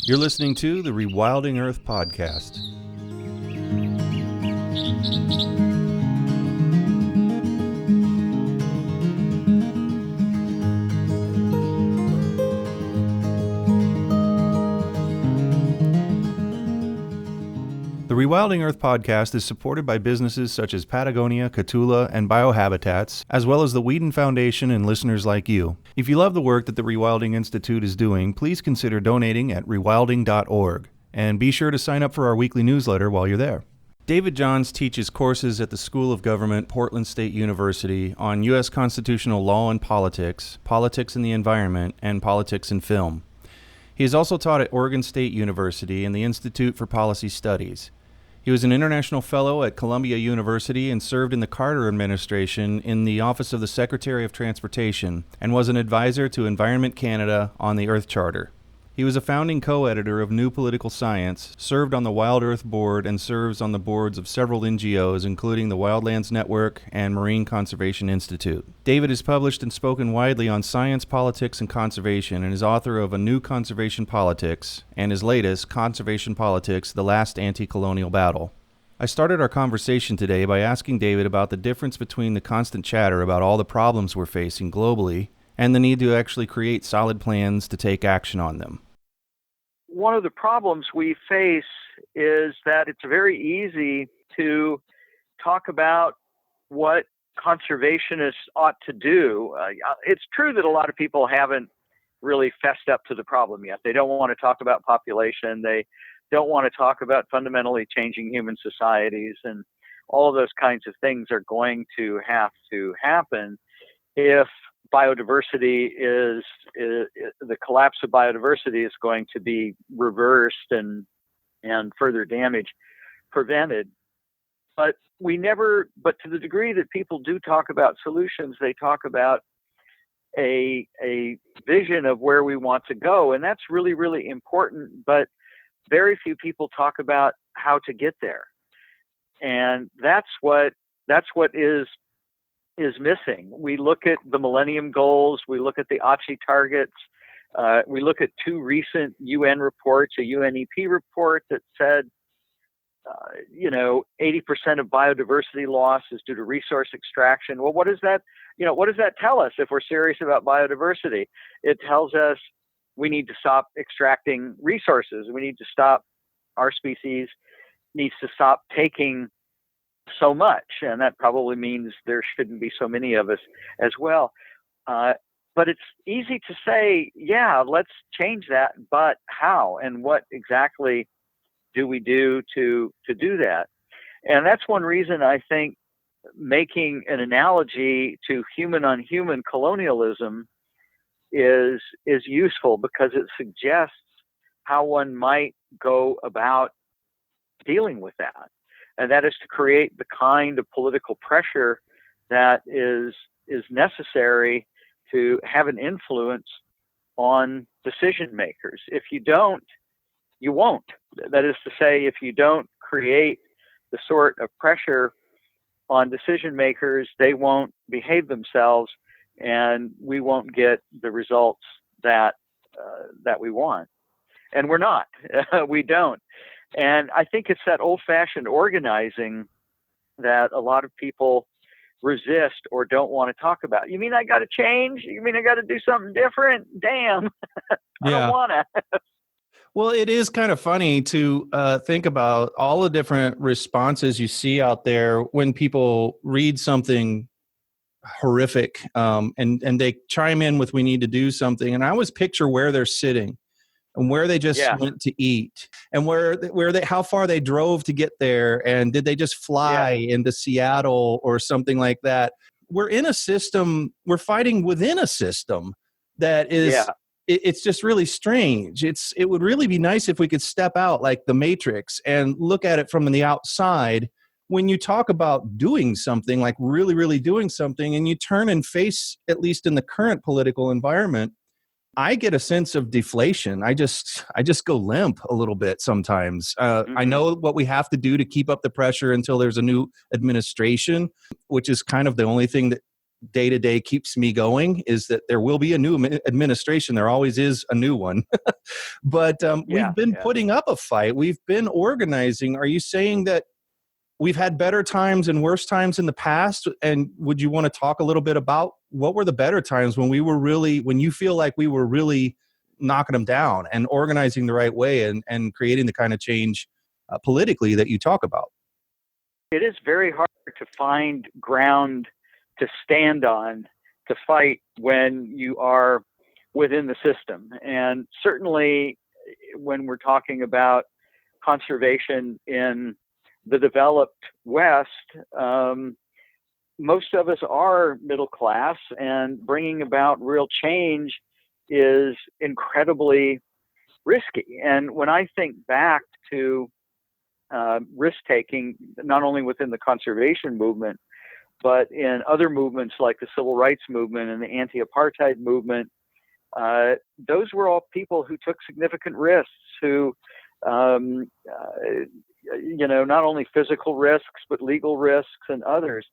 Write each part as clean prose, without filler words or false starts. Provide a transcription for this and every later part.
You're listening to the Rewilding Earth podcast. The Rewilding Earth podcast is supported by businesses such as Patagonia, Catula, and Biohabitats, as well as the Whedon Foundation and listeners like you. If you love the work that the Rewilding Institute is doing, please consider donating at rewilding.org. And be sure to sign up for our weekly newsletter while you're there. David Johns teaches courses at the School of Government, Portland State University on U.S. constitutional law and politics, politics and the environment, and politics and film. He has also taught at Oregon State University and the Institute for Policy Studies. He was an international fellow at Columbia University and served in the Carter administration in the Office of the Secretary of Transportation and was an advisor to Environment Canada on the Earth Charter. He was a founding co-editor of New Political Science, served on the Wild Earth Board, and serves on the boards of several NGOs, including the Wildlands Network and Marine Conservation Institute. David has published and spoken widely on science, politics, and conservation, and is author of A New Conservation Politics, and his latest, Conservation Politics, The Last Anti-Colonial Battle. I started our conversation today by asking David about the difference between the constant chatter about all the problems we're facing globally and the need to actually create solid plans to take action on them. One of the problems we face is that it's very easy to talk about what conservationists ought to do. It's true that a lot of people haven't really fessed up to the problem yet. They don't want to talk about population. They don't want to talk about fundamentally changing human societies, and all of those kinds of things are going to have to happen if biodiversity the collapse of biodiversity is going to be reversed and further damage prevented. But to the degree that people do talk about solutions, they talk about a vision of where we want to go. And that's really, really important. But very few people talk about how to get there. And that's what is missing. We look at the Millennium Goals, we look at the Aichi targets, we look at two recent UN reports, a UNEP report that said, 80% of biodiversity loss is due to resource extraction. Well, what does that tell us if we're serious about biodiversity? It tells us we need to stop extracting resources. Our species needs to stop taking so much, and that probably means there shouldn't be so many of us as well. But it's easy to say, yeah, let's change that, but how and what exactly do we do to do that? And that's one reason I think making an analogy to human on human colonialism is useful, because it suggests how one might go about dealing with that. And that is to create the kind of political pressure that is necessary to have an influence on decision makers. If you don't, you won't. That is to say, if you don't create the sort of pressure on decision makers, they won't behave themselves, and we won't get the results that we want. And we're not. We don't. And I think it's that old-fashioned organizing that a lot of people resist or don't want to talk about. You mean I got to change? You mean I got to do something different? Damn, I don't want to. Well, it is kind of funny to think about all the different responses you see out there when people read something horrific and they chime in with, we need to do something. And I always picture where they're sitting and where they just went to eat, and how far they drove to get there, and did they just fly into Seattle or something like that. We're in a system, we're fighting within a system that is, it's just really strange. It would really be nice if we could step out like the Matrix and look at it from the outside. When you talk about doing something, like really, really doing something, and you turn and face, at least in the current political environment, I get a sense of deflation. I just go limp a little bit sometimes. I know what we have to do to keep up the pressure until there's a new administration, which is kind of the only thing day to day keeps me going is that there will be a new administration. There always is a new one. But we've been putting up a fight. We've been organizing. Are you saying that we've had better times and worse times in the past? And would you want to talk a little bit about what were the better times when when you feel like we were really knocking them down and organizing the right way and creating the kind of change politically that you talk about? It is very hard to find ground to stand on to fight when you are within the system. And certainly when we're talking about conservation in the developed West, most of us are middle class, and bringing about real change is incredibly risky. And when I think back to risk-taking, not only within the conservation movement, but in other movements like the civil rights movement and the anti-apartheid movement, those were all people who took significant risks, who, not only physical risks, but legal risks and others.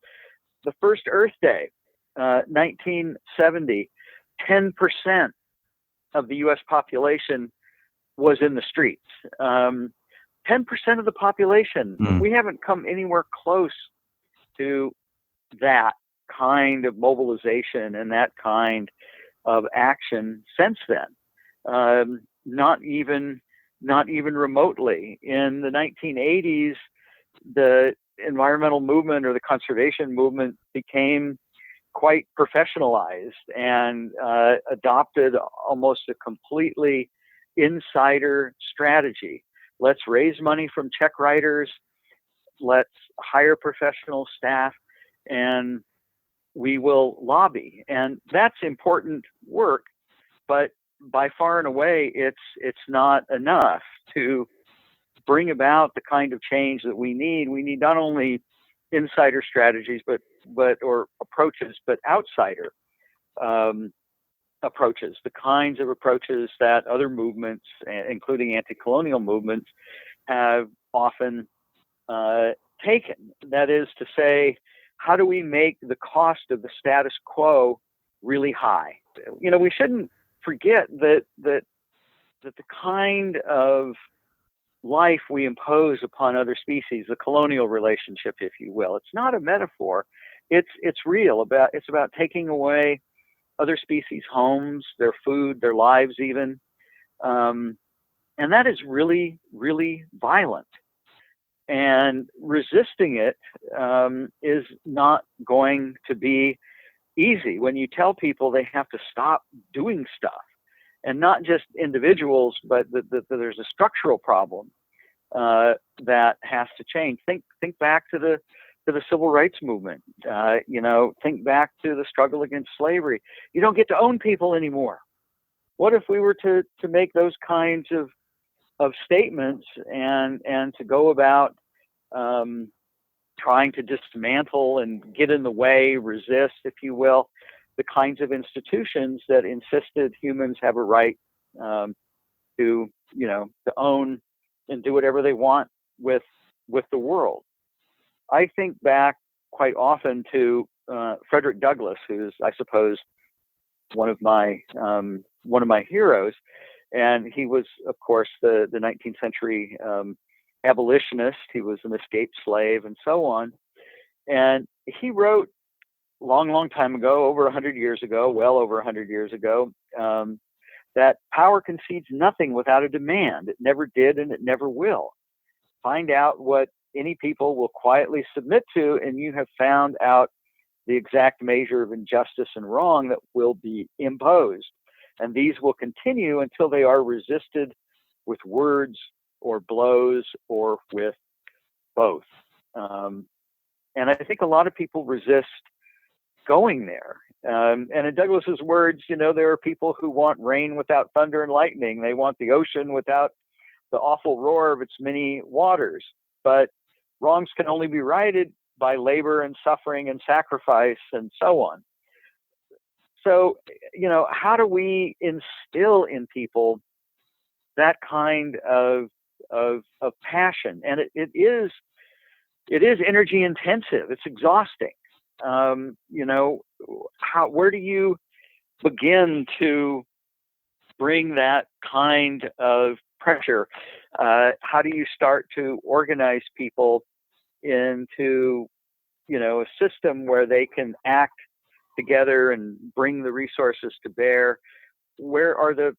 The first Earth Day, 1970, 10% of the U.S. population was in the streets. 10% of the population. We haven't come anywhere close to that kind of mobilization and that kind of action since then. Not even remotely. In the 1980s, the environmental movement or the conservation movement became quite professionalized and adopted almost a completely insider strategy. Let's raise money from check writers, let's hire professional staff, and we will lobby. And that's important work, but by far and away, it's not enough to bring about the kind of change that we need. We need not only insider strategies, or approaches, but outsider approaches, the kinds of approaches that other movements, including anti-colonial movements, have often taken. That is to say, how do we make the cost of the status quo really high? We shouldn't forget that the kind of life we impose upon other species, the colonial relationship, if you will, it's not a metaphor. It's real. It's about taking away other species' homes, their food, their lives, even, and that is really, really violent. And resisting it is not going to be easy. When you tell people they have to stop doing stuff, and not just individuals, but that there's a structural problem that has to change. Think back to the civil rights movement. Think back to the struggle against slavery. You don't get to own people anymore. What if we were to make those kinds of statements and to go about trying to dismantle and get in the way, resist, if you will, the kinds of institutions that insisted humans have a right to own and do whatever they want with the world. I think back quite often to Frederick Douglass, who's, I suppose, one of my heroes, and he was, of course, the 19th century abolitionist. He was an escaped slave and so on, and he wrote long time ago, over 100 years ago, well over 100 years ago, that power concedes nothing without a demand. It never did, and it never will. Find out what any people will quietly submit to, and you have found out the exact measure of injustice and wrong that will be imposed. And these will continue until they are resisted with words or blows or with both. And I think a lot of people resist going there. And in Douglas's words, there are people who want rain without thunder and lightning. They want the ocean without the awful roar of its many waters. But wrongs can only be righted by labor and suffering and sacrifice and so on. So, how do we instill in people that kind of passion? And it is energy intensive. It's exhausting. Where do you begin to bring that kind of pressure? How do you start to organize people into, a system where they can act together and bring the resources to bear? Where are the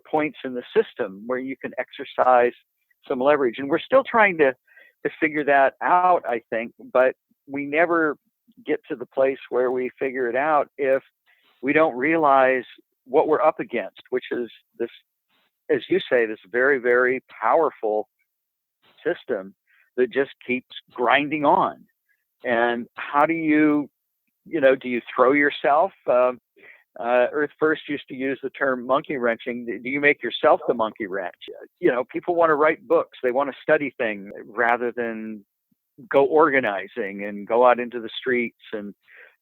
points in the system where you can exercise some leverage? And we're still trying to figure that out, I think, but we never get to the place where we figure it out if we don't realize what we're up against, which is this, as you say, this very, very powerful system that just keeps grinding on. And how do you throw yourself? Earth First used to use the term monkey wrenching. Do you make yourself the monkey wrench? People want to write books. They want to study things rather than go organizing and go out into the streets and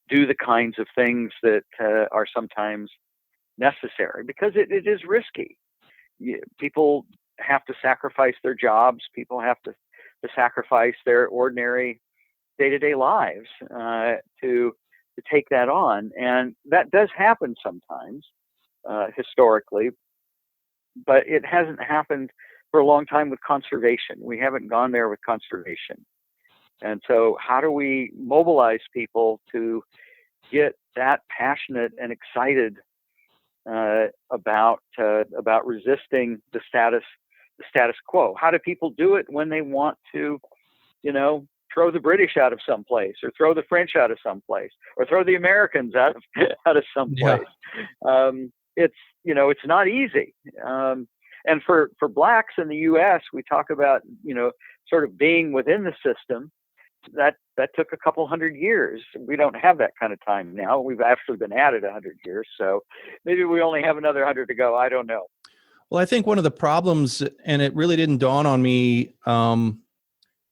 do the kinds of things that are sometimes necessary, because it is risky. People have to sacrifice their jobs. People have to sacrifice their ordinary day-to-day lives to take that on. And that does happen sometimes, historically, but it hasn't happened for a long time with conservation. We haven't gone there with conservation. And so how do we mobilize people to get that passionate and excited about resisting the status quo? How do people do it when they want to, throw the British out of some place, or throw the French out of some place, or throw the Americans out of some place? Yeah. It's not easy. And for blacks in the U.S., we talk about, sort of being within the system. That took a couple hundred years. We don't have that kind of time now. We've actually been at it 100 years. So maybe we only have another 100 to go. I don't know. Well, I think one of the problems, and it really didn't dawn on me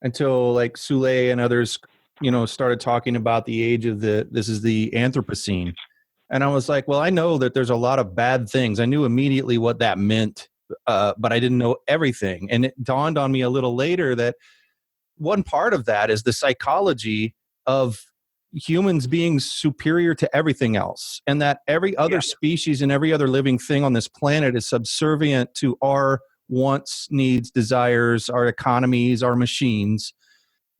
until like Soule and others, started talking about the age of this is the Anthropocene. And I was like, well, I know that there's a lot of bad things. I knew immediately what that meant, but I didn't know everything. And it dawned on me a little later that one part of that is the psychology of humans being superior to everything else, and that every other species and every other living thing on this planet is subservient to our wants, needs, desires, our economies, our machines.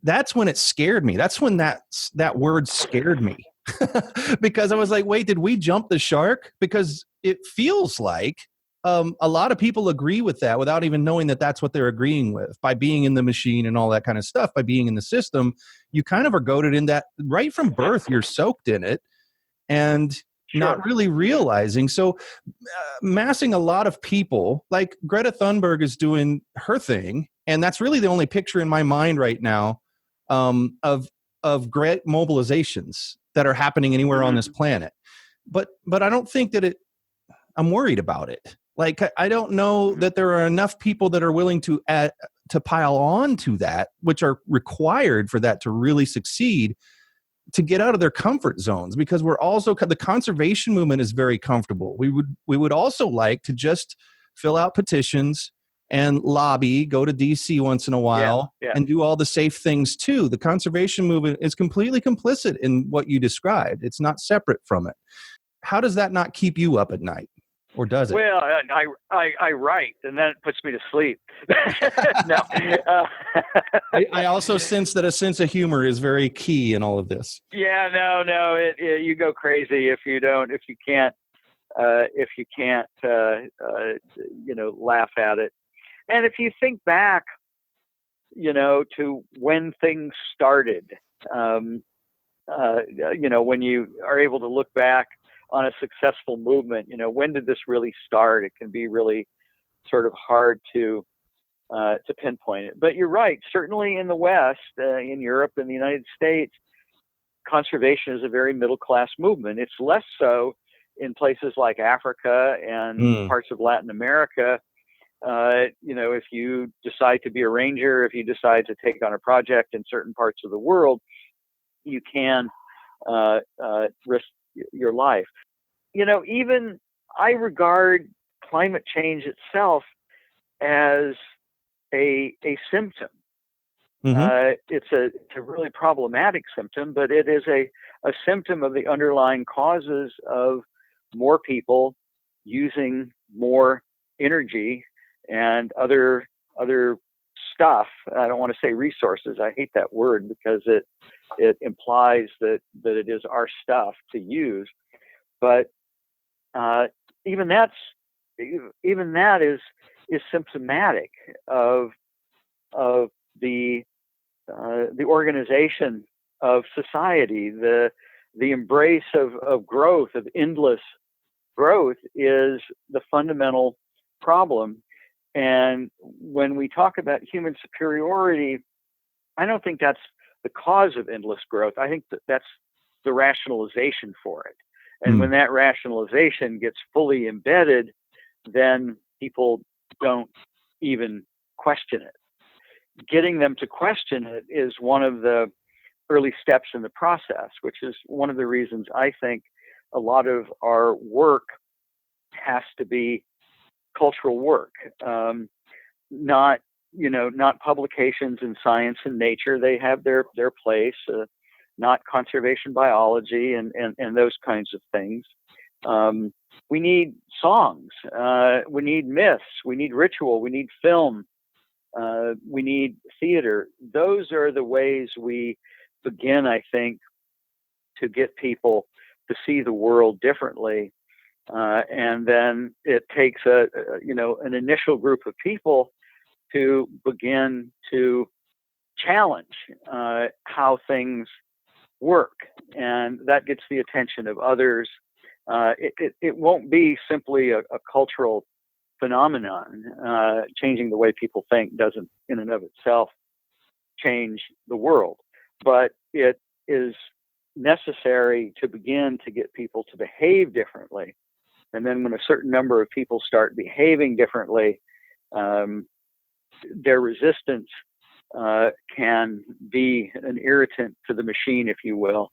That's when it scared me. That's when that word scared me. Because I was like, wait, did we jump the shark? Because it feels like a lot of people agree with that without even knowing that that's what they're agreeing with. By being in the machine and all that kind of stuff, by being in the system, you kind of are goaded in that right from birth. You're soaked in it and not really realizing. So massing a lot of people, like Greta Thunberg is doing her thing, and that's really the only picture in my mind right now of great mobilizations that are happening anywhere on this planet. But I don't think that I'm worried about it. Like, I don't know that there are enough people that are willing to pile on to that, which are required for that to really succeed, to get out of their comfort zones. Because we're also, the conservation movement is very comfortable. We would also like to just fill out petitions and lobby, go to DC once in a while, and do all the safe things too. The conservation movement is completely complicit in what you described. It's not separate from it. How does that not keep you up at night? Or does it? Well, I write, and then it puts me to sleep. No. I also sense that a sense of humor is very key in all of this. Yeah, no. You go crazy if you can't laugh at it. And if you think back, to when things started, when you are able to look back on a successful movement, when did this really start? It can be really sort of hard to pinpoint it. But you're right. Certainly in the West, in Europe and the United States, conservation is a very middle-class movement. It's less so in places like Africa and parts of Latin America. If you decide to be a ranger, if you decide to take on a project in certain parts of the world, you can risk your life. Even I regard climate change itself as a symptom. Mm-hmm. It's a really problematic symptom, but it is a symptom of the underlying causes of more people using more energy and other stuff. I don't want to say resources. I hate that word because it implies that it is our stuff to use. But even that is symptomatic of the organization of society. The embrace of growth, of endless growth, is the fundamental problem. And when we talk about human superiority, I don't think that's the cause of endless growth. I think that's the rationalization for it. And when that rationalization gets fully embedded, then people don't even question it. Getting them to question it is one of the early steps in the process, which is one of the reasons I think a lot of our work has to be cultural work, not publications in Science and Nature. They have their place, not conservation biology and those kinds of things. We need songs, we need myths, we need ritual, we need film, we need theater. Those are the ways we begin, I think, to get people to see the world differently. And then it takes an initial group of people to begin to challenge how things work, and that gets the attention of others. It won't be simply a cultural phenomenon. Changing the way people think doesn't, in and of itself, change the world, but it is necessary to begin to get people to behave differently. And then when a certain number of people start behaving differently, their resistance can be an irritant to the machine, if you will.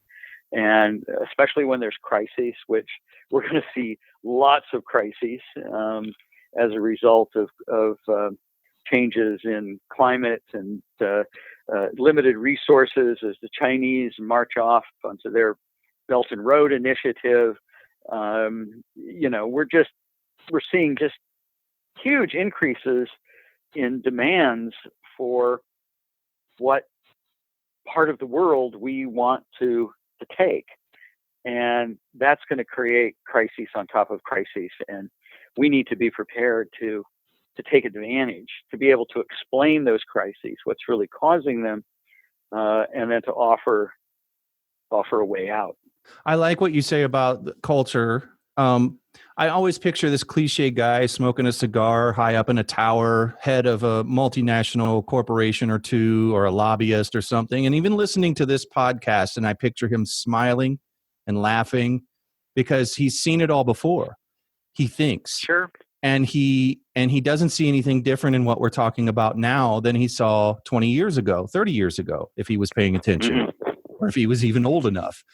And especially when there's crises, which we're going to see lots of crises as a result of changes in climate and limited resources as the Chinese march off onto their Belt and Road Initiative. We're seeing just huge increases in demands for what part of the world we want to take. And that's going to create crises on top of crises. And we need to be prepared to take advantage, to be able to explain those crises, what's really causing them, and then to offer a way out. I like what you say about the culture. I always picture this cliche guy smoking a cigar high up in a tower, head of a multinational corporation or two, or a lobbyist or something. And even listening to this podcast, and I picture him smiling and laughing because he's seen it all before. He thinks. Sure. And he doesn't see anything different in what we're talking about now than he saw 20 years ago, 30 years ago, if he was paying attention, or if he was even old enough.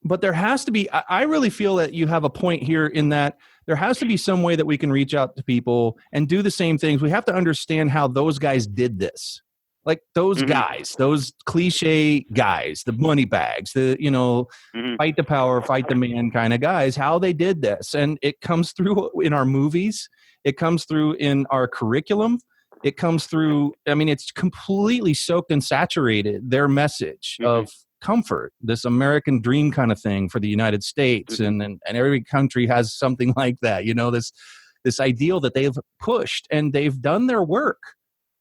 But there has to be, I really feel that you have a point here in that there has to be some way that we can reach out to people and do the same things. We have to understand how those guys did this. Like those guys, those cliche guys, the money bags, fight the power, fight the man kind of guys, how they did this. And it comes through in our movies. It comes through in our curriculum. It comes through, it's completely soaked and saturated, their message of comfort, this American dream kind of thing for the United States. And every country has something like that, this ideal that they've pushed, and they've done their work.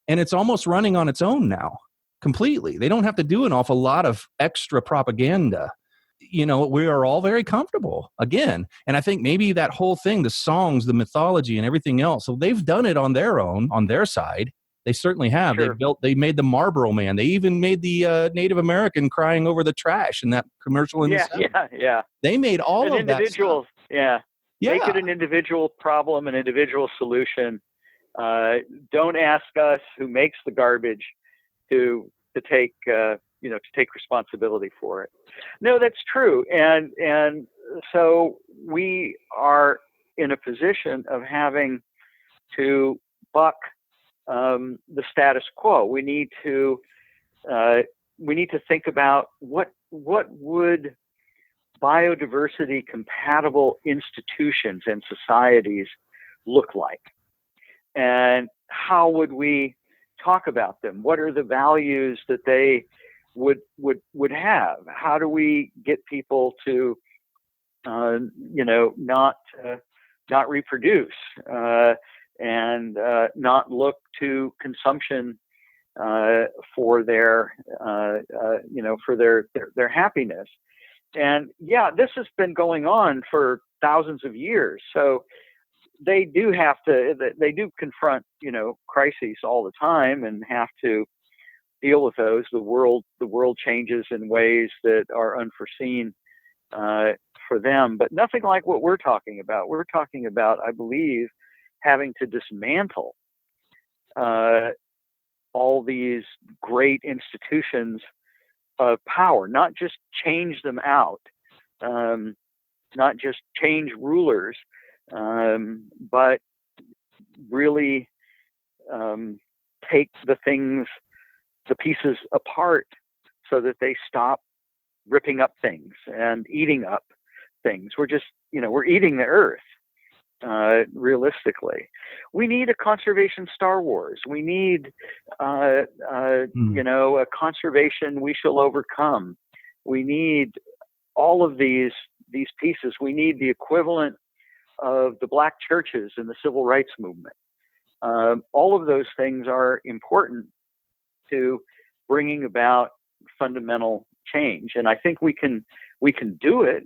And it's almost running on its own now, completely. They don't have to do an awful lot of extra propaganda. We are all very comfortable again. And I think maybe that whole thing, the songs, the mythology and everything else, so they've done it on their own, on their side. They certainly have. Sure. They made the Marlboro Man. They even made the Native American crying over the trash in that commercial. Yeah. They made all of that stuff. Yeah. Make it an individual problem, an individual solution. Don't ask us who makes the garbage to take responsibility for it. No, that's true. And so we are in a position of having to buck the status quo. We need to think about what would biodiversity compatible institutions and societies look like, and how would we talk about them? What are the values that they would have? How do we get people to not reproduce and not look to consumption for their their happiness? And yeah, this has been going on for thousands of years. So they do confront, crises all the time and have to deal with those. The world changes in ways that are unforeseen for them, but nothing like what we're talking about. We're talking about, I believe, having to dismantle all these great institutions of power, not just change them out, not just change rulers, but really take the pieces apart so that they stop ripping up things and eating up things. We're eating the earth. Realistically, we need a conservation Star Wars. We need, a conservation We Shall Overcome. We need all of these pieces. We need the equivalent of the black churches in the civil rights movement. All of those things are important to bringing about fundamental change, and I think we can do it.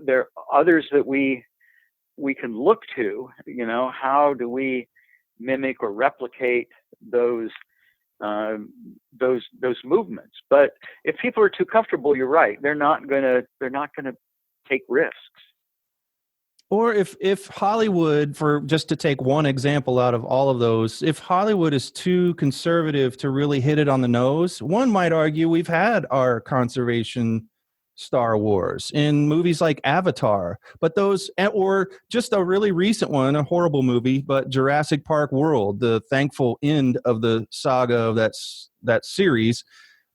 There are others that we can look to. How do we mimic or replicate those movements? But if people are too comfortable, you're right. They're not gonna take risks. Or if Hollywood, for just to take one example out of all of those, if Hollywood is too conservative to really hit it on the nose, one might argue we've had our conservation Star Wars in movies like Avatar, but those, or just a really recent one, a horrible movie, but Jurassic Park World, the thankful end of the saga of that series.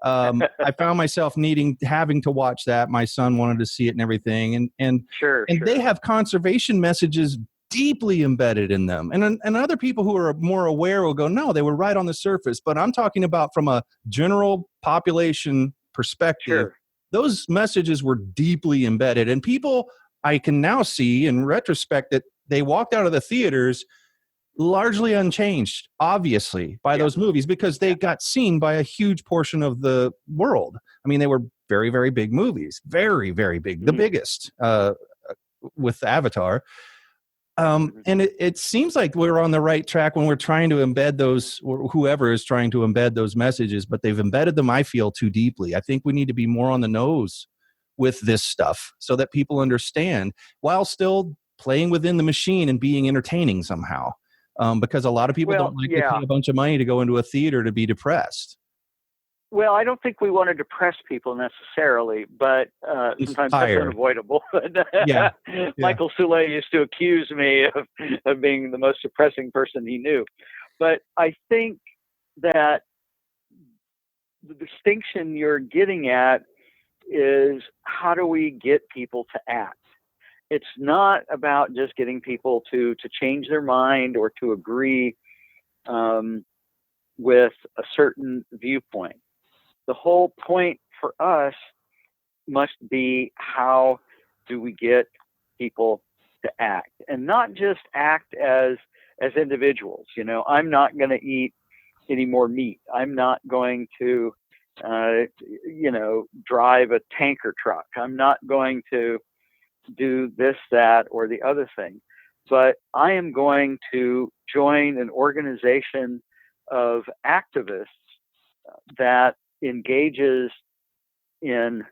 I found myself having to watch that. My son wanted to see it and everything. And sure. They have conservation messages deeply embedded in them. And other people who are more aware will go, no, they were right on the surface. But I'm talking about from a general population perspective. Sure. Those messages were deeply embedded. And people, I can now see in retrospect, that they walked out of the theaters largely unchanged, obviously, by those movies, because they got seen by a huge portion of the world. I mean, they were very, very big movies, very, very big, the biggest with Avatar. And it seems like we're on the right track when we're trying to embed those, or whoever is trying to embed those messages, but they've embedded them, I feel, too deeply. I think we need to be more on the nose with this stuff so that people understand, while still playing within the machine and being entertaining somehow. Because a lot of people don't like to pay a bunch of money to go into a theater to be depressed. Well, I don't think we want to depress people necessarily, but sometimes that's unavoidable. Michael Soule used to accuse me of being the most depressing person he knew. But I think that the distinction you're getting at is, how do we get people to act? It's not about just getting people to change their mind or to agree with a certain viewpoint. The whole point for us must be, how do we get people to act, and not just act as individuals. I'm not going to eat any more meat. I'm not going to, drive a tanker truck. I'm not going to do this, that, or the other thing. But I am going to join an organization of activists that engages in,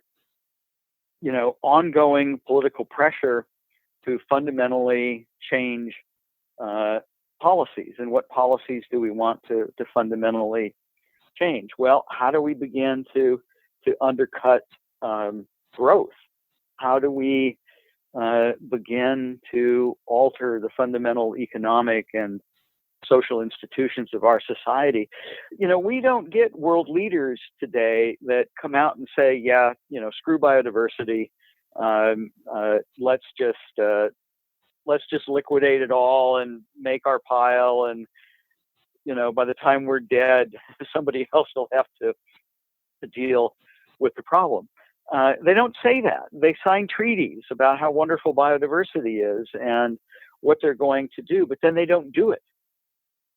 ongoing political pressure to fundamentally change policies. And what policies do we want to fundamentally change? Well, how do we begin to undercut growth? How do we begin to alter the fundamental economic and social institutions of our society. We don't get world leaders today that come out and say, yeah, screw biodiversity. Let's just liquidate it all and make our pile. And, by the time we're dead, somebody else will have to deal with the problem. They don't say that. They sign treaties about how wonderful biodiversity is and what they're going to do, but then they don't do it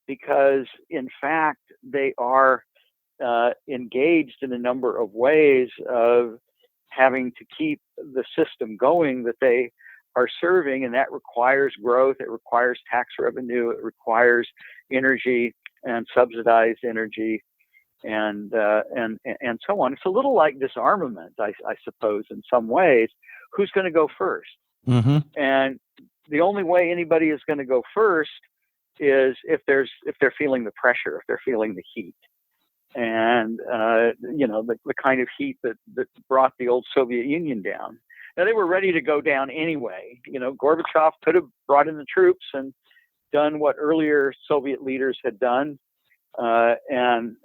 because, in fact, they are engaged in a number of ways of having to keep the system going that they are serving, and that requires growth. It requires tax revenue. It requires energy and subsidized energy, and so on. It's a little like disarmament, I suppose, in some ways. Who's going to go first? Mm-hmm. And the only way anybody is going to go first is if they're feeling the pressure, if they're feeling the heat, and the kind of heat that brought the old Soviet Union down. Now, they were ready to go down anyway. Gorbachev could have brought in the troops and done what earlier Soviet leaders had done, and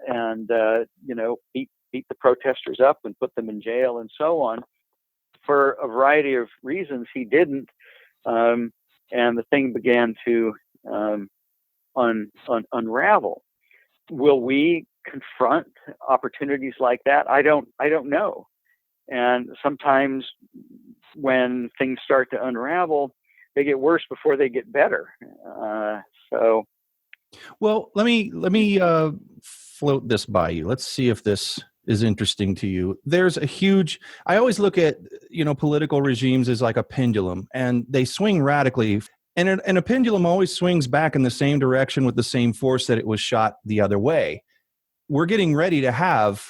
beat the protesters up and put them in jail and so on. For a variety of reasons, he didn't, and the thing began to unravel. Will we confront opportunities like that? I don't know. And sometimes when things start to unravel, they get worse before they get better. Well, let me float this by you. Let's see if this is interesting to you. I always look at, political regimes as like a pendulum, and they swing radically. And a pendulum always swings back in the same direction with the same force that it was shot the other way. We're getting ready to have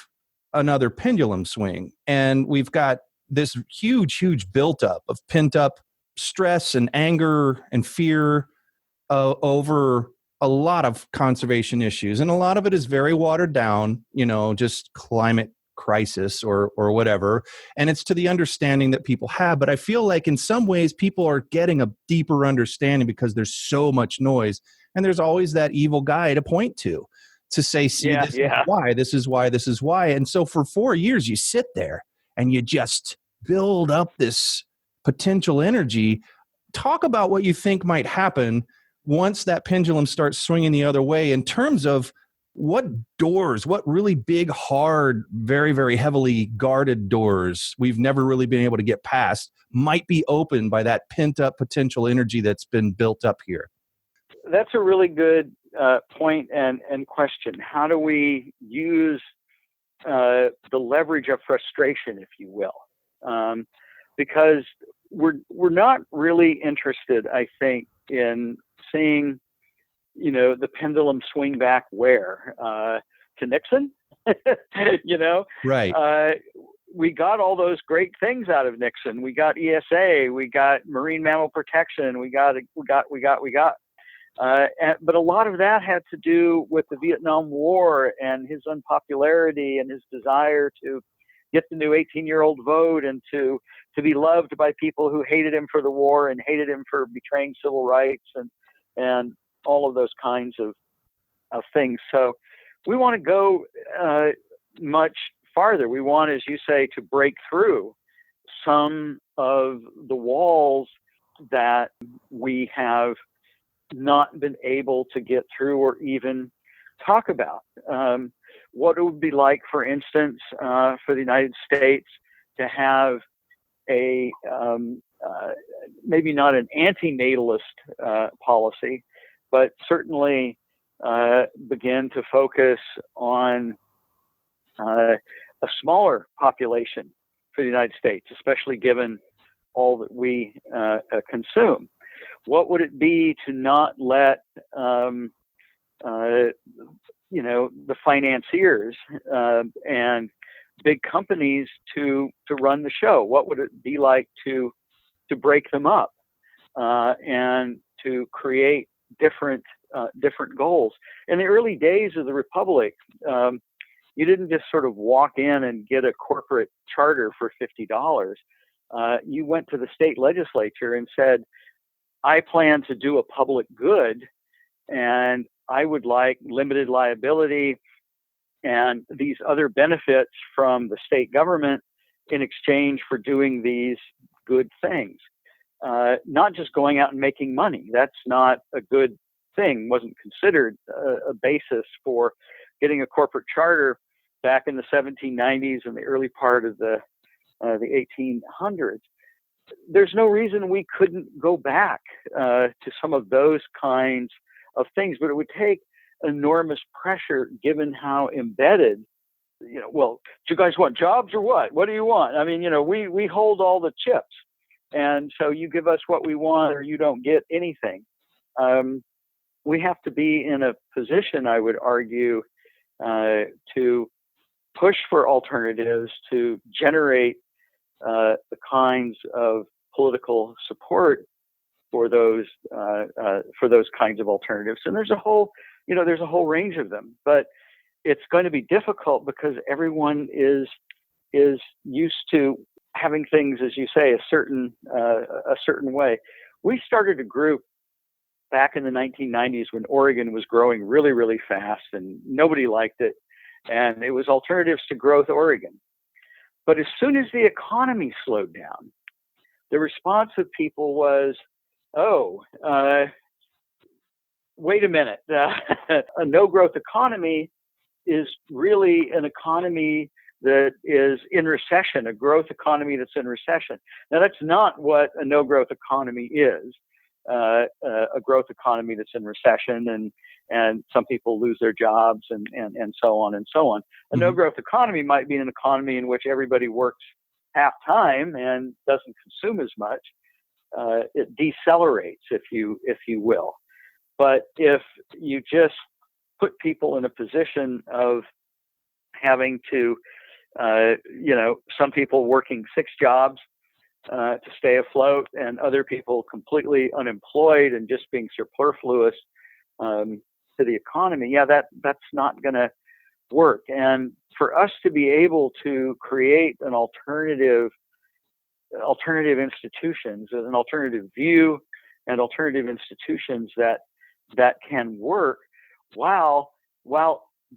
another pendulum swing, and we've got this huge buildup of pent up stress and anger and fear over a lot of conservation issues, and a lot of it is very watered down, just climate crisis or whatever, and it's to the understanding that people have. But I feel like in some ways people are getting a deeper understanding because there's so much noise, and there's always that evil guy to point to say, see, this is why. And so for 4 years you sit there and you just build up this potential energy. Talk about what you think might happen once that pendulum starts swinging the other way, in terms of what really big, hard, very, very heavily guarded doors we've never really been able to get past might be opened by that pent up potential energy that's been built up here. That's a really good point and question. How do we use the leverage of frustration, if you will? Because we're not really interested, I think, in seeing, the pendulum swing back where? To Nixon? Right. We got all those great things out of Nixon. We got ESA, we got marine mammal protection, we got. But a lot of that had to do with the Vietnam War and his unpopularity and his desire to get the new 18-year-old vote and to be loved by people who hated him for the war and hated him for betraying civil rights and all of those kinds of things. So we want to go much farther. We want, as you say, to break through some of the walls that we have not been able to get through or even talk about. What it would be like, for instance, for the United States to have a maybe not an antinatalist policy, but certainly begin to focus on a smaller population for the United States, especially given all that we consume. What would it be to not let the financiers and big companies to run the show? What would it be like to break them up and to create different goals? In the early days of the Republic, you didn't just sort of walk in and get a corporate charter for $50. You went to the state legislature and said, I plan to do a public good, and I would like limited liability and these other benefits from the state government in exchange for doing these good things. Not just going out and making money. That's not a good thing, wasn't considered a basis for getting a corporate charter back in the 1790s and the early part of the 1800s. There's no reason we couldn't go back to some of those kinds of things, but it would take enormous pressure given how embedded, well, do you guys want jobs or what? What do you want? I mean, we hold all the chips. And so you give us what we want or you don't get anything. We have to be in a position, I would argue, to push for alternatives, to generate the kinds of political support for those kinds of alternatives. And there's a whole range of them. But it's going to be difficult because everyone is used to having things, as you say, a certain way. We started a group back in the 1990s when Oregon was growing really, really fast and nobody liked it. And it was Alternatives to Growth Oregon. But as soon as the economy slowed down, the response of people was, wait a minute. A no-growth economy is really an economy that is in recession, a growth economy that's in recession. Now, that's not what a no-growth economy is. A growth economy that's in recession and some people lose their jobs and so on and so on. A no-growth economy might be an economy in which everybody works half time and doesn't consume as much. It decelerates, if you will. But if you just put people in a position of having to, some people working 6 jobs to stay afloat and other people completely unemployed and just being superfluous to the economy, that's not going to work. And for us to be able to create an alternative institutions, an alternative view and alternative institutions that can work while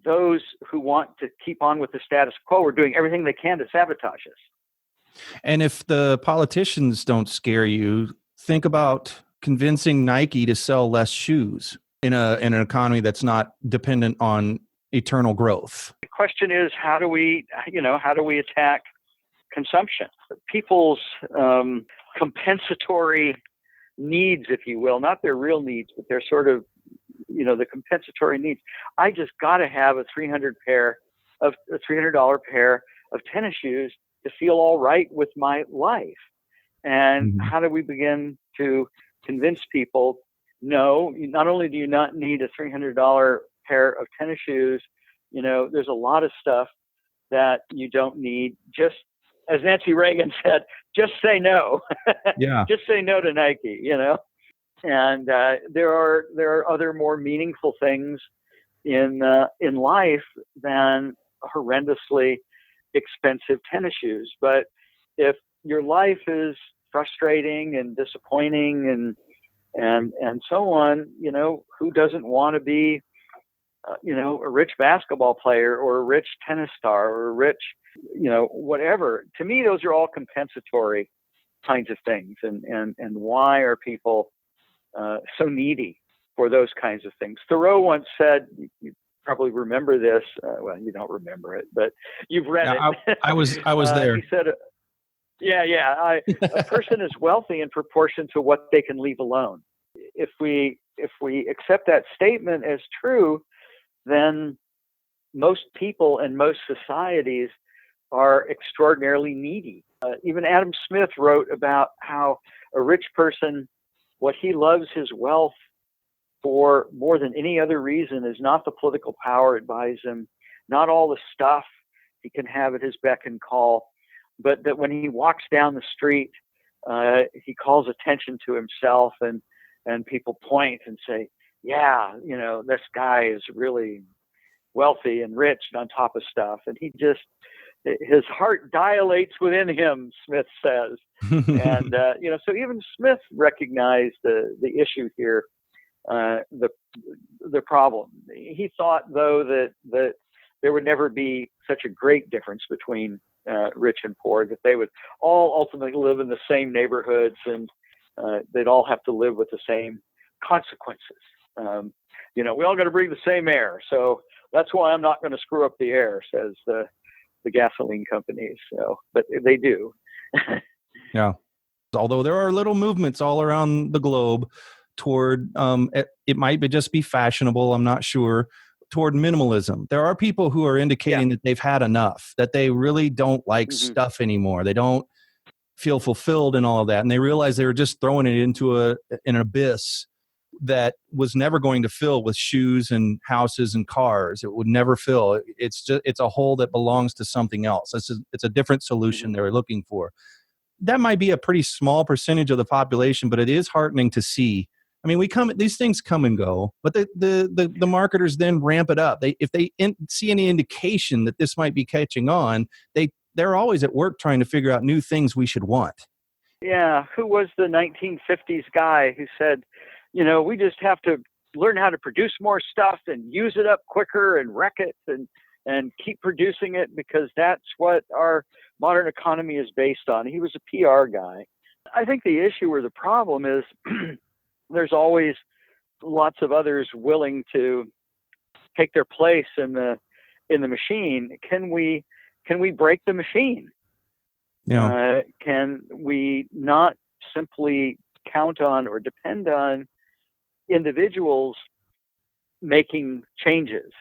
those who want to keep on with the status quo are doing everything they can to sabotage us. And if the politicians don't scare you, think about convincing Nike to sell less shoes in an economy that's not dependent on eternal growth. The question is, how do we attack consumption? People's compensatory needs, if you will, not their real needs, but they're sort of, the compensatory needs. I just got to have a $300 pair of tennis shoes to feel all right with my life. And how do we begin to convince people, no, not only do you not need a $300 pair of tennis shoes, there's a lot of stuff that you don't need. Just as Nancy Reagan said, just say no. Yeah. Just say no to Nike, And there are other more meaningful things in life than horrendously expensive tennis shoes. But if your life is frustrating and disappointing and so on, who doesn't want to be a rich basketball player or a rich tennis star or a rich whatever. To me, those are all compensatory kinds of things. And why are people so needy for those kinds of things? Thoreau once said, you probably remember this. Well, you don't remember it, but you've read it. I was there. He said, a person is wealthy in proportion to what they can leave alone. If we accept that statement as true, then most people and most societies are extraordinarily needy. Even Adam Smith wrote about how a rich person, what he loves his wealth for more than any other reason is not the political power it buys him, not all the stuff he can have at his beck and call, but that when he walks down the street, he calls attention to himself and people point and say, this guy is really wealthy and rich and on top of stuff. And his heart dilates within him, Smith says. And, so even Smith recognized the issue here the problem. He thought, though, that there would never be such a great difference between rich and poor, that they would all ultimately live in the same neighborhoods, and they'd all have to live with the same consequences. We all got to breathe the same air, so that's why I'm not going to screw up the air, says the gasoline companies. So, but they do. Yeah. Although there are little movements all around the globe toward, it might just be fashionable, I'm not sure, toward minimalism. There are people who are indicating that they've had enough, that they really don't like stuff anymore. They don't feel fulfilled in all of that. And they realize they were just throwing it into an abyss that was never going to fill with shoes and houses and cars. It would never fill. It's a hole that belongs to something else. It's a different solution they're looking for. That might be a pretty small percentage of the population, but it is heartening to see. I mean, these things come and go, but the marketers then ramp it up. If they see any indication that this might be catching on, they're always at work trying to figure out new things we should want. Yeah, who was the 1950s guy who said, we just have to learn how to produce more stuff and use it up quicker and wreck it and keep producing it, because that's what our modern economy is based on. He was a PR guy. I think the issue or the problem is there's always lots of others willing to take their place in the machine. Can we break the machine? Yeah. Can we not simply count on or depend on individuals making changes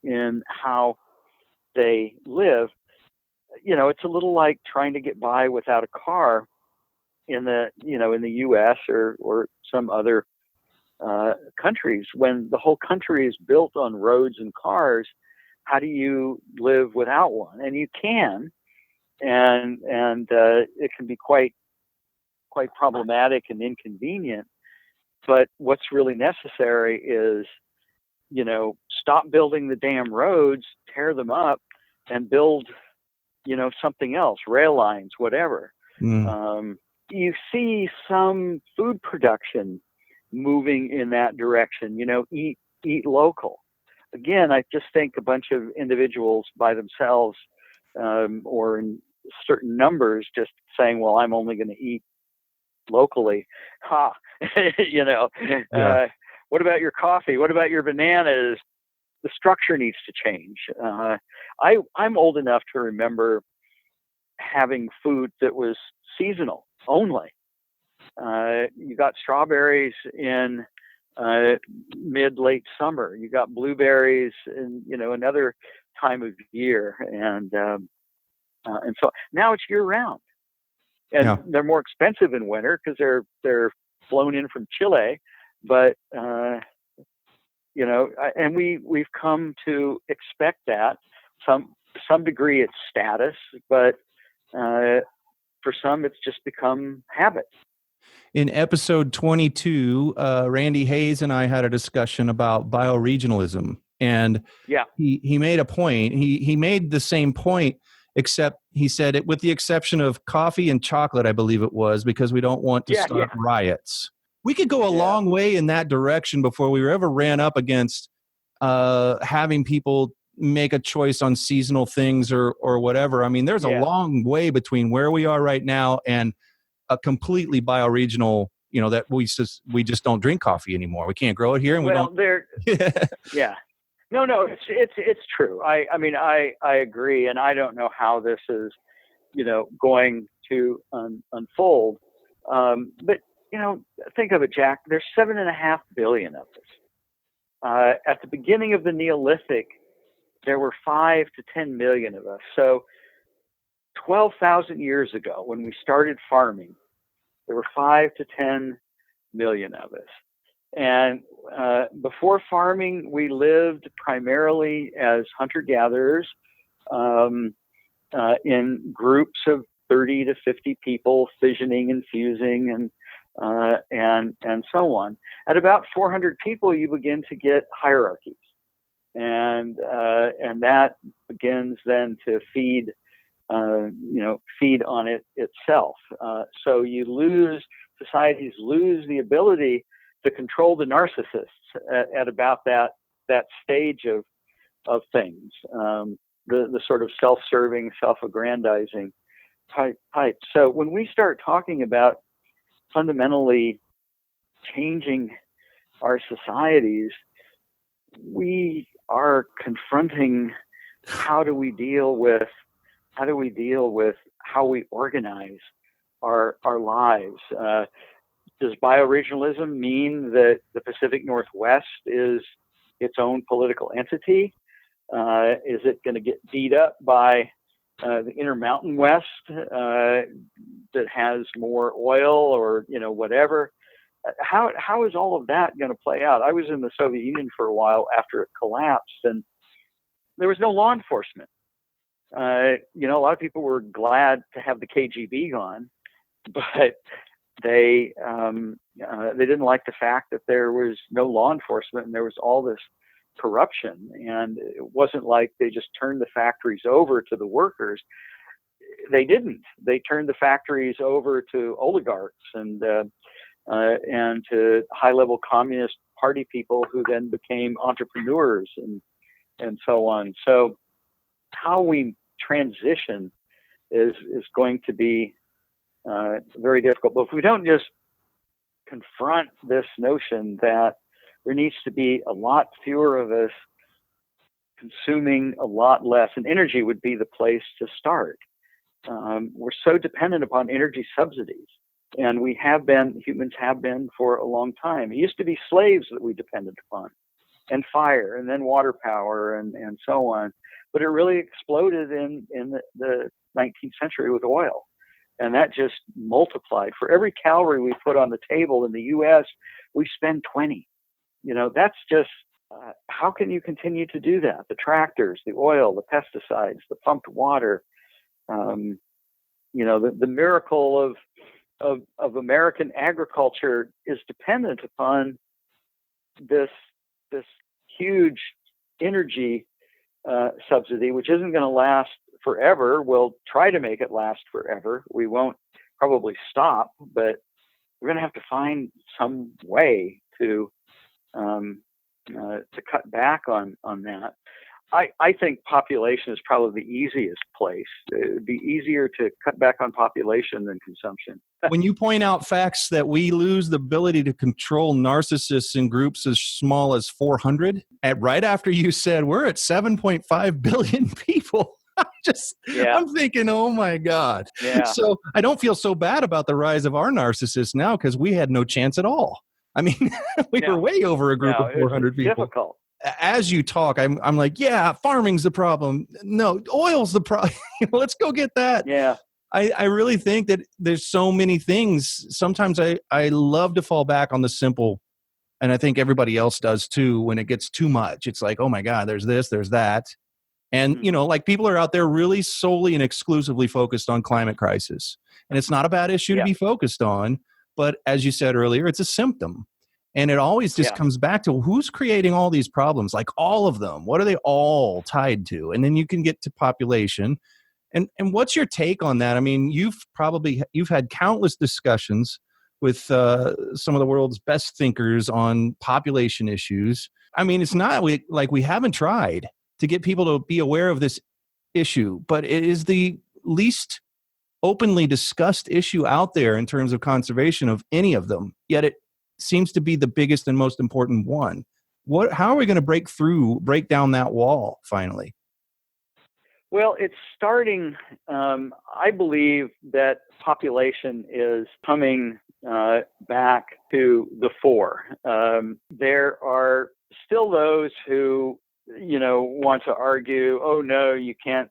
in how they live? It's a little like trying to get by without a car in the U.S. or some other countries. When the whole country is built on roads and cars, how do you live without one? And you can, and it can be quite problematic and inconvenient. But what's really necessary is, stop building the damn roads, tear them up, and build, something else, rail lines, whatever. You see some food production moving in that direction, eat local. Again, I just think a bunch of individuals by themselves or in certain numbers just saying, well, I'm only going to eat locally. What about your coffee? What about your bananas? The structure needs to change. I'm old enough to remember having food that was seasonal only. You got strawberries in mid-late summer. You got blueberries in another time of year, and so now it's year round. And they're more expensive in winter because they're flown in from Chile, but and we've come to expect that. Some degree it's status, but for some it's just become habit. In episode 22, Randy Hayes and I had a discussion about bioregionalism, and he made a point. He made the same point, except he said it with the exception of coffee and chocolate, I believe it was, because we don't want to start riots. We could go a long way in that direction before we ever ran up against having people make a choice on seasonal things or whatever. I mean, there's a long way between where we are right now and a completely bioregional, that we just don't drink coffee anymore. We can't grow it here, and we don't. Yeah. No, it's true. I mean, I agree, and I don't know how this is, going to unfold. But think of it, Jack. There's 7.5 billion of us. At the beginning of the Neolithic, there were 5 to 10 million of us. So 12,000 years ago, when we started farming, there were 5 to 10 million of us. And before farming, we lived primarily as hunter-gatherers in groups of 30 to 50 people, fissioning and fusing and so on. At about 400 people, you begin to get hierarchies, and that begins then to feed on it itself. So societies lose the ability to control the narcissists at about that stage of things, the sort of self-serving, self-aggrandizing type. So when we start talking about fundamentally changing our societies, we are confronting how do we deal with how we organize our lives. Does bioregionalism mean that the Pacific Northwest is its own political entity? Is it going to get beat up by the Intermountain West that has more oil or whatever? How is all of that going to play out? I was in the Soviet Union for a while after it collapsed, and there was no law enforcement. A lot of people were glad to have the KGB gone, but they didn't like the fact that there was no law enforcement and there was all this corruption. And it wasn't like they just turned the factories over to the workers. They didn't. They turned the factories over to oligarchs and to high-level Communist Party people who then became entrepreneurs and so on. So how we transition is going to be very difficult. But if we don't just confront this notion that there needs to be a lot fewer of us consuming a lot less, and energy would be the place to start. We're so dependent upon energy subsidies, and humans have been for a long time. It used to be slaves that we depended upon, and fire, and then water power, and so on. But it really exploded in the 19th century with oil. And that just multiplied. For every calorie we put on the table in the U.S., we spend 20. That's just, how can you continue to do that? The tractors, the oil, the pesticides, the pumped water, the miracle of American agriculture is dependent upon this huge energy subsidy, which isn't going to last forever. We'll try to make it last forever. We won't probably stop, but we're going to have to find some way to cut back on that. I think population is probably the easiest place. It would be easier to cut back on population than consumption. When you point out facts that we lose the ability to control narcissists in groups as small as 400, right after you said we're at 7.5 billion people, I'm thinking, oh my God. Yeah. So I don't feel so bad about the rise of our narcissists now because we had no chance at all. I mean, we were way over a group of 400 people. Difficult. As you talk, I'm like, yeah, farming's the problem. No, oil's the problem. Let's go get that. Yeah. I really think that there's so many things. Sometimes I love to fall back on the simple, and I think everybody else does too. When it gets too much, it's like, oh my God, there's this, there's that. And, like people are out there really solely and exclusively focused on climate crisis. And it's not a bad issue to be focused on. But as you said earlier, it's a symptom. And it always just comes back to who's creating all these problems, like all of them. What are they all tied to? And then you can get to population. And what's your take on that? I mean, you've had countless discussions with some of the world's best thinkers on population issues. I mean, it's not like we haven't tried to get people to be aware of this issue, but it is the least openly discussed issue out there in terms of conservation of any of them. Yet it seems to be the biggest and most important one. How are we going to break down that wall finally? Well, it's starting. I believe that population is coming back to the fore. There are still those who, want to argue, oh no, you can't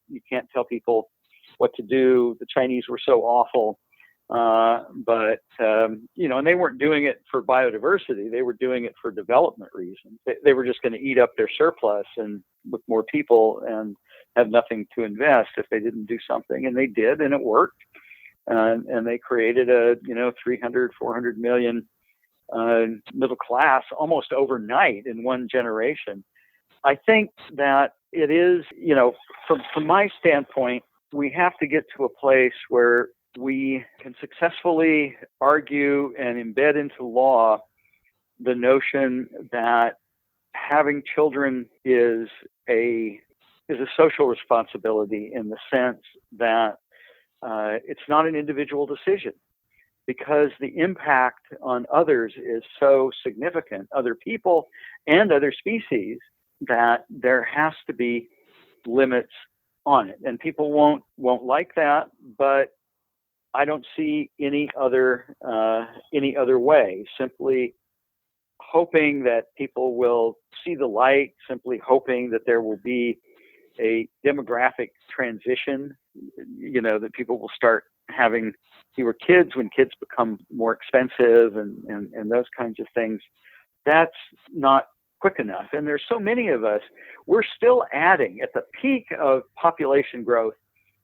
tell people what to do. The Chinese were so awful. But and they weren't doing it for biodiversity. They were doing it for development reasons. They were just going to eat up their surplus and with more people and have nothing to invest if they didn't do something. And they did, and it worked. And they created a, 300, 400 million middle class almost overnight in one generation. I think that it is, from my standpoint, we have to get to a place where we can successfully argue and embed into law the notion that having children is a social responsibility, in the sense that it's not an individual decision, because the impact on others is so significant, other people and other species, that there has to be limits on it. And people won't like that, but I don't see any other way. Simply hoping that people will see the light, simply hoping that there will be a demographic transition, that people will start having fewer kids when kids become more expensive and those kinds of things. That's not quick enough. And there's so many of us. We're still adding. At the peak of population growth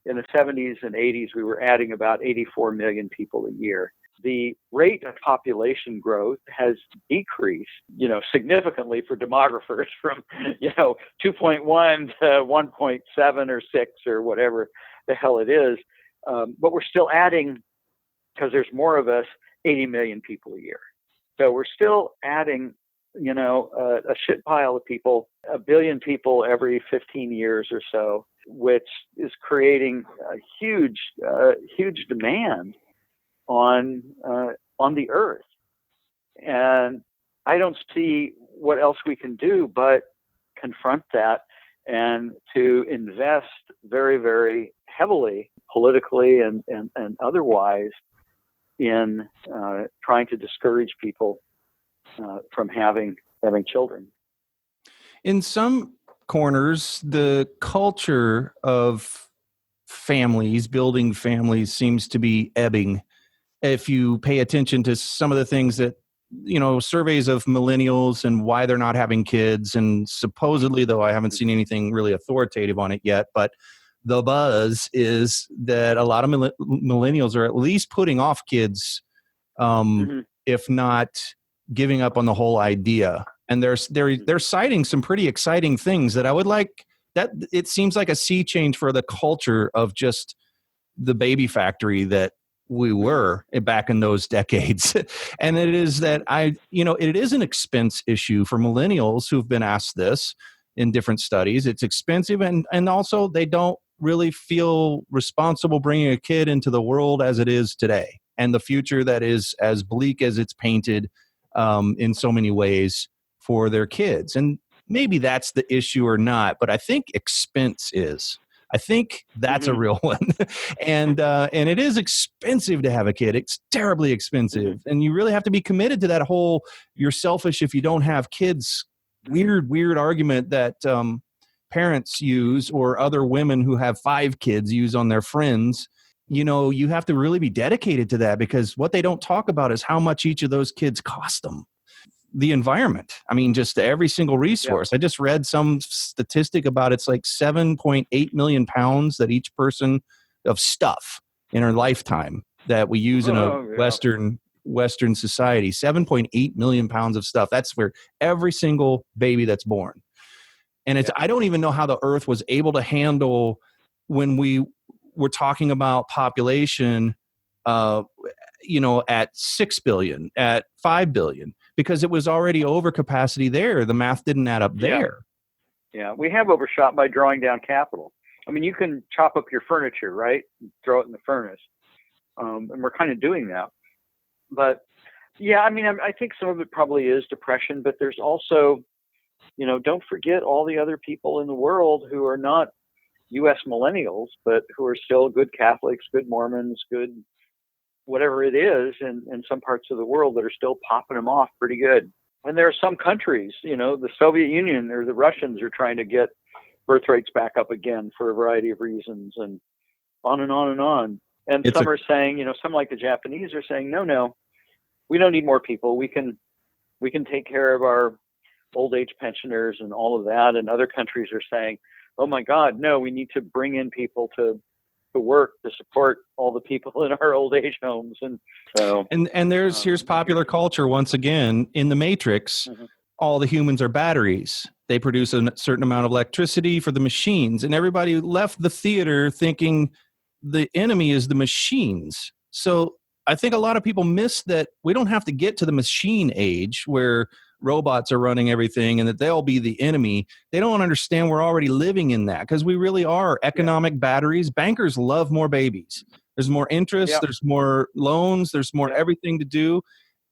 in the 70s and 80s, we were adding about 84 million people a year. The rate of population growth has decreased, significantly for demographers, from, 2.1 to 1.7 or 6 or whatever the hell it is. But we're still adding, because there's more of us, 80 million people a year. So we're still adding, a shit pile of people, 1 billion people every 15 years or so, which is creating a huge demand on the earth. And I don't see what else we can do but confront that, and to invest very, very heavily, politically and otherwise, in trying to discourage people from having children. In some corners, the culture of families, building families, seems to be ebbing. If you pay attention to some of the things that, surveys of millennials and why they're not having kids, and supposedly, though I haven't seen anything really authoritative on it yet, but the buzz is that a lot of millennials are at least putting off kids, if not giving up on the whole idea. And they're citing some pretty exciting things that I would like. That it seems like a sea change for the culture of just the baby factory that we were back in those decades. And it is that it is an expense issue for millennials who've been asked this in different studies. It's expensive, and also they don't really feel responsible bringing a kid into the world as it is today, and the future that is as bleak as it's painted in so many ways for their kids. And maybe that's the issue or not, but I think expense is. I think that's a real one. And it is expensive to have a kid. It's terribly expensive. And you really have to be committed to that whole you're selfish if you don't have kids weird argument that parents use, or other women who have 5 kids use on their friends. You have to really be dedicated to that, because what they don't talk about is how much each of those kids cost them. The environment. I mean, just every single resource. I just read some statistic about it's like 7.8 million pounds that each person of stuff in our lifetime that we use in a Western society. 7.8 million pounds of stuff. That's for every single baby that's born. And I don't even know how the earth was able to handle, when we were talking about population, at 6 billion, at 5 billion, because it was already over capacity there. The math didn't add up there. Yeah, we have overshot by drawing down capital. I mean, you can chop up your furniture, right? Throw it in the furnace. And we're kind of doing that. But yeah, I mean, I think some of it probably is depression, but there's also, don't forget all the other people in the world who are not U.S. millennials, but who are still good Catholics, good Mormons, good whatever it is in some parts of the world that are still popping them off pretty good. And there are some countries, the Soviet Union or the Russians are trying to get birth rates back up again for a variety of reasons, and on and on and on. And some are saying, some like the Japanese are saying, no, we don't need more people. We can take care of our old age pensioners and all of that. And other countries are saying, oh my God, no, we need to bring in people to work to support all the people in our old age homes. And so, and here's popular culture once again in the Matrix. All the humans are batteries. They produce a certain amount of electricity for the machines, and everybody left the theater thinking the enemy is the machines. So I think a lot of people miss that we don't have to get to the machine age where robots are running everything and that they'll be the enemy. They don't understand we're already living in that because we really are economic batteries. Bankers love more babies. There's more interest, there's more loans, there's more everything to do.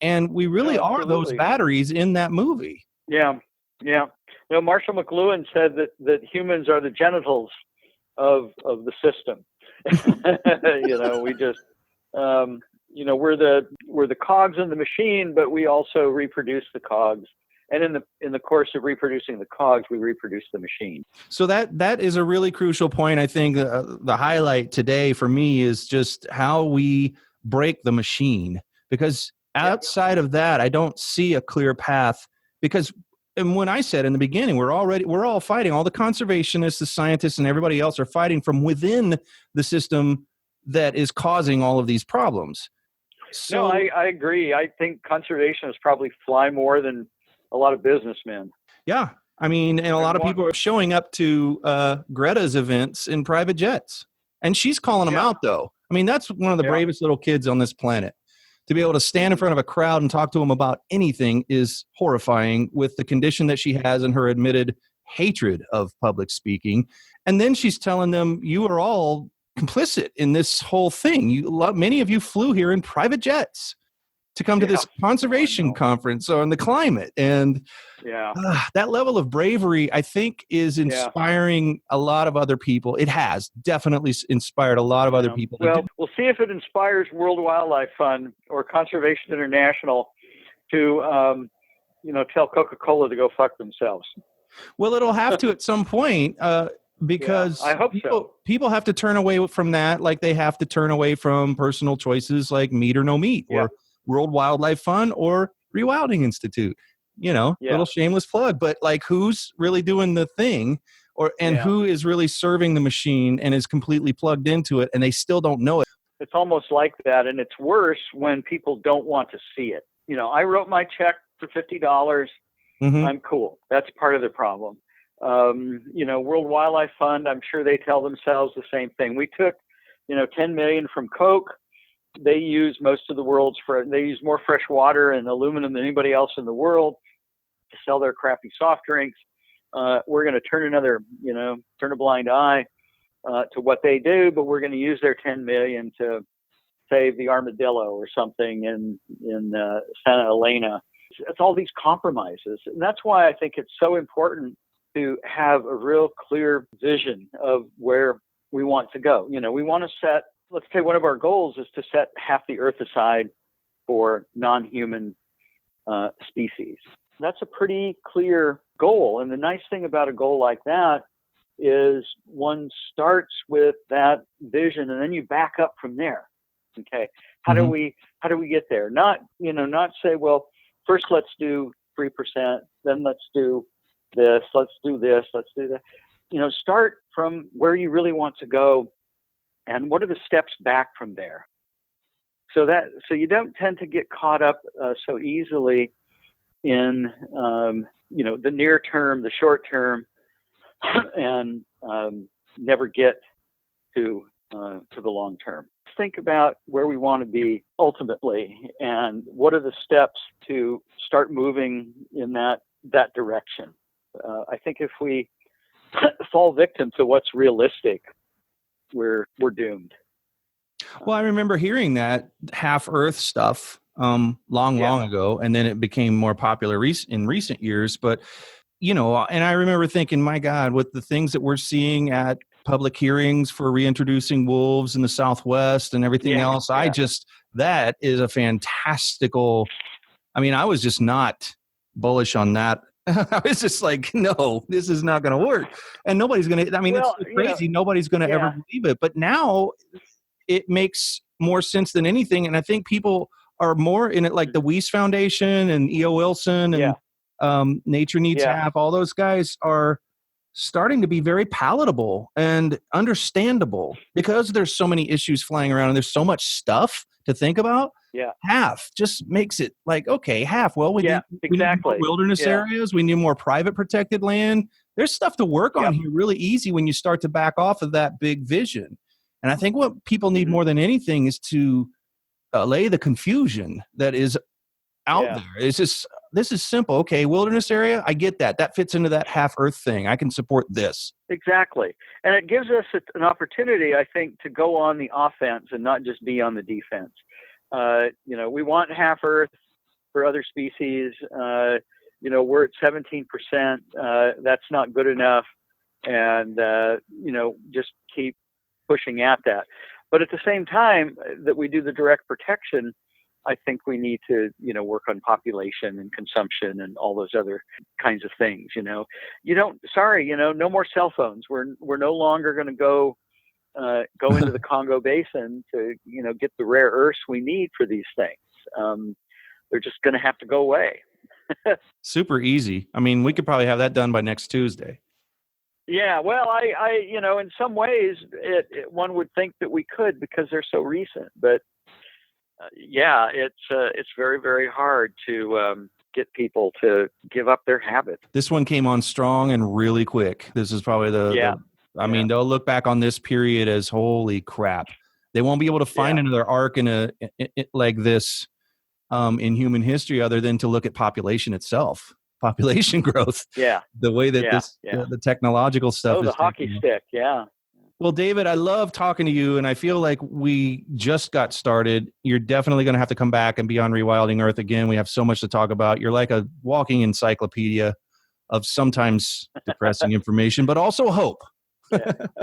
And we really are those batteries in that movie. Yeah. Yeah. You know, Marshall McLuhan said that humans are the genitals of the system. You know, we just, you know, we're the cogs in the machine, but we also reproduce the cogs. And in the course of reproducing the cogs, we reproduce the machine. So that is a really crucial point. I think the highlight today for me is just how we break the machine, because outside of that, I don't see a clear path. Because, and when I said in the beginning, we're all fighting, all the conservationists, the scientists, and everybody else are fighting from within the system that is causing all of these problems. So, no, I agree. I think conservationists probably fly more than a lot of businessmen. Yeah. I mean, and a lot of people are showing up to Greta's events in private jets. And she's calling them out, though. I mean, that's one of the bravest little kids on this planet. To be able to stand in front of a crowd and talk to them about anything is horrifying, with the condition that she has and her admitted hatred of public speaking. And then she's telling them, you are all complicit in this whole thing. Many of you flew here in private jets to come to this conservation conference on the climate. And that level of bravery, I think, is inspiring a lot of other people. It has definitely inspired a lot of other people. Well, we'll see if it inspires World Wildlife Fund or Conservation International to, you know, tell Coca-Cola to go fuck themselves. Well, it'll have to at some point, because I hope people have to turn away from that, like they have to turn away from personal choices like meat or no meat, or World Wildlife Fund or Rewilding Institute. You know, little shameless plug, but like, who's really doing the thing, and who is really serving the machine and is completely plugged into it, and they still don't know it. It's almost like that, and it's worse when people don't want to see it. You know, I wrote my check for $50. I'm cool. That's part of the problem. You know, World Wildlife Fund, I'm sure they tell themselves the same thing. We took, you know, 10 million from Coke. They use most of the world's they use more fresh water and aluminum than anybody else in the world to sell their crappy soft drinks. We're going to turn a blind eye to what they do, but we're going to use their 10 million to save the armadillo or something in Santa Elena. It's all these compromises. And that's why I think it's so important to have a real clear vision of where we want to go. You know, we want to set, let's say one of our goals is to set half the earth aside for non-human species. That's a pretty clear goal. And the nice thing about a goal like that is one starts with that vision and then you back up from there. Okay. How do we get there? Not say, well, first let's do 3%, then let's do this, let's do that. You know, start from where you really want to go and what are the steps back from there. So you don't tend to get caught up so easily in, you know, the near term, the short term, and never get to the long term. Think about where we want to be ultimately, and what are the steps to start moving in that direction. I think if we fall victim to what's realistic, we're doomed. Well, I remember hearing that half Earth stuff long ago, and then it became more popular in recent years. But, you know, and I remember thinking, my God, with the things that we're seeing at public hearings for reintroducing wolves in the Southwest and everything else, that is a fantastical, I mean, I was just not bullish on that. I was just like, no, this is not going to work. And nobody's going to, I mean, it's crazy. Nobody's going to ever believe it. But now it makes more sense than anything. And I think people are more in it, like the Weiss Foundation and E.O. Wilson and Nature Needs Half. All those guys are starting to be very palatable and understandable because there's so many issues flying around and there's so much stuff to think about. Half just makes it like, okay, half. Well, we need more wilderness areas. We need more private protected land. There's stuff to work on here really easy when you start to back off of that big vision. And I think what people need more than anything is to allay the confusion that is out there. It's just, this is simple. Okay, wilderness area, I get that. That fits into that half Earth thing. I can support this. Exactly. And it gives us an opportunity, I think, to go on the offense and not just be on the defense. We want half Earth for other species. We're at 17%. That's not good enough. And, just keep pushing at that. But at the same time that we do the direct protection, I think we need to, work on population and consumption and all those other kinds of things. No more cell phones. We're no longer going to go into the Congo Basin to, get the rare earths we need for these things. They're just going to have to go away. Super easy. I mean, we could probably have that done by next Tuesday. Yeah, well, I in some ways, one would think that we could because they're so recent. But it's very, very hard to get people to give up their habits. This one came on strong and really quick. This is probably mean, they'll look back on this period as holy crap. They won't be able to find another arc like this in human history other than to look at population itself. Population growth. Yeah. The way that the technological stuff is. The hockey stick. Yeah. Well, David, I love talking to you, and I feel like we just got started. You're definitely going to have to come back and be on Rewilding Earth again. We have so much to talk about. You're like a walking encyclopedia of sometimes depressing information, but also hope.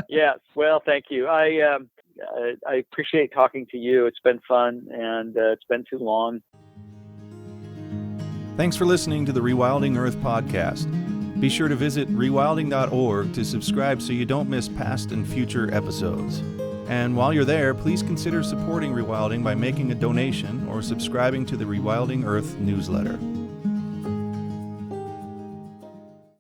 Yes. Well, thank you. I appreciate talking to you. It's been fun, and it's been too long. Thanks for listening to the Rewilding Earth podcast. Be sure to visit rewilding.org to subscribe so you don't miss past and future episodes. And while you're there, please consider supporting Rewilding by making a donation or subscribing to the Rewilding Earth newsletter.